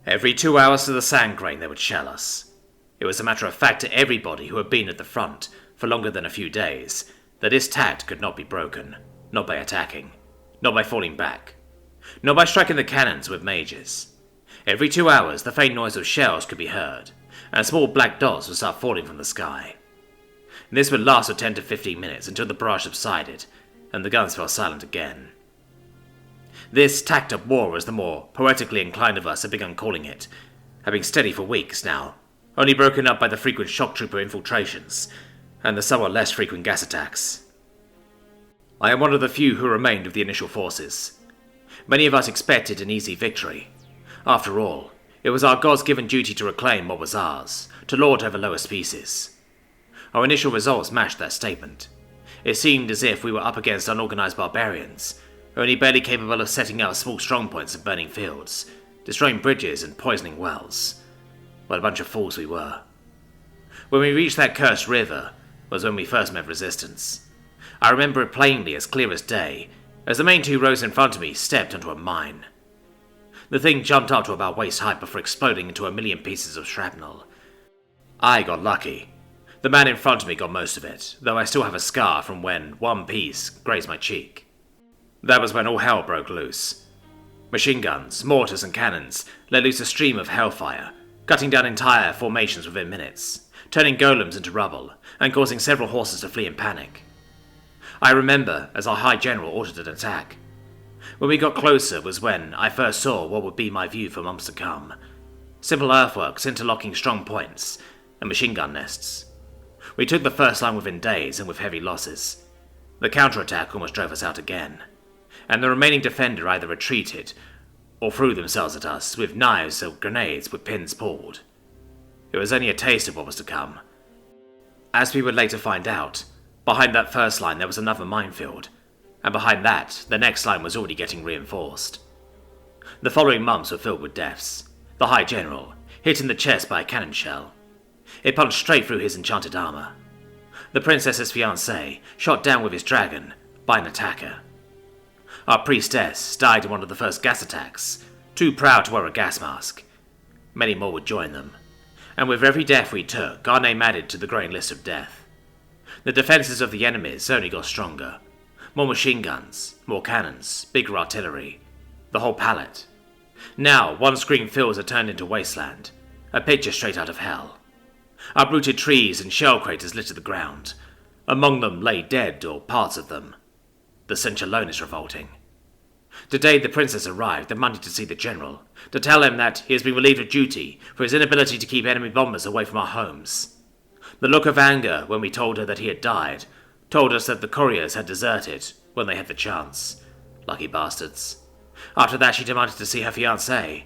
Every 2 hours to the sand grain they would shell us. It was a matter of fact to everybody who had been at the front for longer than a few days that his tact could not be broken, not by attacking, not by falling back, not by striking the cannons with mages. Every 2 hours the faint noise of shells could be heard, and small black dots would start falling from the sky. This would last for 10 to 15 minutes until the barrage subsided, and the guns fell silent again. This tact of war, as the more poetically inclined of us had begun calling it, had been steady for weeks now, only broken up by the frequent shock trooper infiltrations, and the somewhat less frequent gas attacks. I am one of the few who remained of the initial forces. Many of us expected an easy victory. After all, it was our God's-given duty to reclaim what was ours, to lord over lower species. Our initial results matched that statement. It seemed as if we were up against unorganized barbarians, only barely capable of setting up small strongpoints and burning fields, destroying bridges and poisoning wells. What a bunch of fools we were. When we reached that cursed river was when we first met resistance. I remember it plainly, as clear as day, as the main two rows in front of me stepped onto a mine. The thing jumped up to about waist height before exploding into a million pieces of shrapnel. I got lucky. The man in front of me got most of it, though I still have a scar from when one piece grazed my cheek. That was when all hell broke loose. Machine guns, mortars and cannons let loose a stream of hellfire, cutting down entire formations within minutes, turning golems into rubble, and causing several horses to flee in panic. I remember as our High General ordered an attack. When we got closer was when I first saw what would be my view for months to come. Simple earthworks interlocking strong points, and machine gun nests. We took the first line within days and with heavy losses. The counterattack almost drove us out again, and the remaining defender either retreated or threw themselves at us with knives or grenades with pins pulled. It was only a taste of what was to come. As we would later find out, behind that first line there was another minefield, and behind that, the next line was already getting reinforced. The following months were filled with deaths. The High General, hit in the chest by a cannon shell. It punched straight through his enchanted armor. The princess's fiancé, shot down with his dragon by an attacker. Our priestess died in one of the first gas attacks, too proud to wear a gas mask. Many more would join them, and with every death we took, our name added to the growing list of death. The defenses of the enemies only got stronger. More machine guns, more cannons, bigger artillery, the whole palette. Now, once green fields had turned into wasteland, a picture straight out of hell. Uprooted trees and shell craters littered the ground. Among them lay dead or parts of them. The stench alone is revolting. Today the princess arrived, demanding to see the general, to tell him that he has been relieved of duty for his inability to keep enemy bombers away from our homes. The look of anger when we told her that he had died told us that the couriers had deserted when they had the chance. Lucky bastards. After that she demanded to see her fiancé.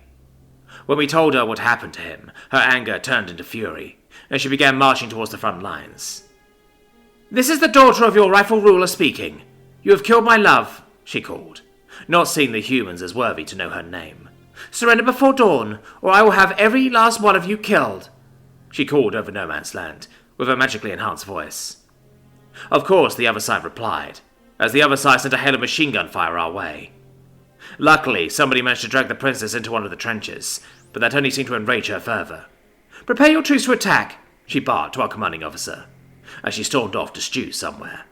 When we told her what happened to him, her anger turned into fury, and she began marching towards the front lines. "This is the daughter of your rightful ruler speaking. You have killed my love," she called, not seeing the humans as worthy to know her name. "Surrender before dawn, or I will have every last one of you killed," she called over no man's land, with a magically enhanced voice. Of course the other side replied, as the other side sent a hail of machine gun fire our way. Luckily, somebody managed to drag the princess into one of the trenches, but that only seemed to enrage her further. "Prepare your troops to attack," she barked to our commanding officer, as she stormed off to stew somewhere.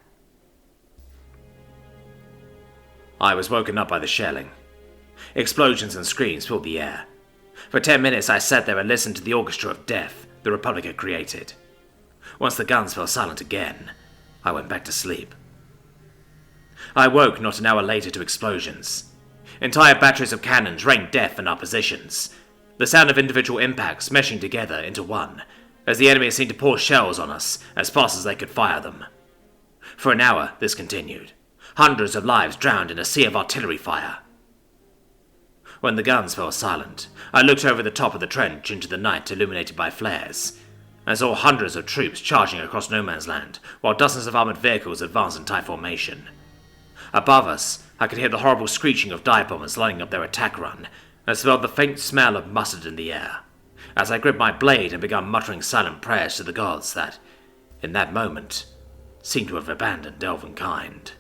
I was woken up by the shelling. Explosions and screams filled the air. For 10 minutes I sat there and listened to the orchestra of death the Republic had created. Once the guns fell silent again, I went back to sleep. I woke not an hour later to explosions. Entire batteries of cannons rained death in our positions, the sound of individual impacts meshing together into one, as the enemy seemed to pour shells on us as fast as they could fire them. For an hour this continued, hundreds of lives drowned in a sea of artillery fire. When the guns fell silent, I looked over the top of the trench into the night illuminated by flares, and saw hundreds of troops charging across no man's land, while dozens of armored vehicles advanced in tight formation. Above us, I could hear the horrible screeching of dive bombers lining up their attack run, and smelled the faint smell of mustard in the air, as I gripped my blade and began muttering silent prayers to the gods that, in that moment, seemed to have abandoned elvenkind.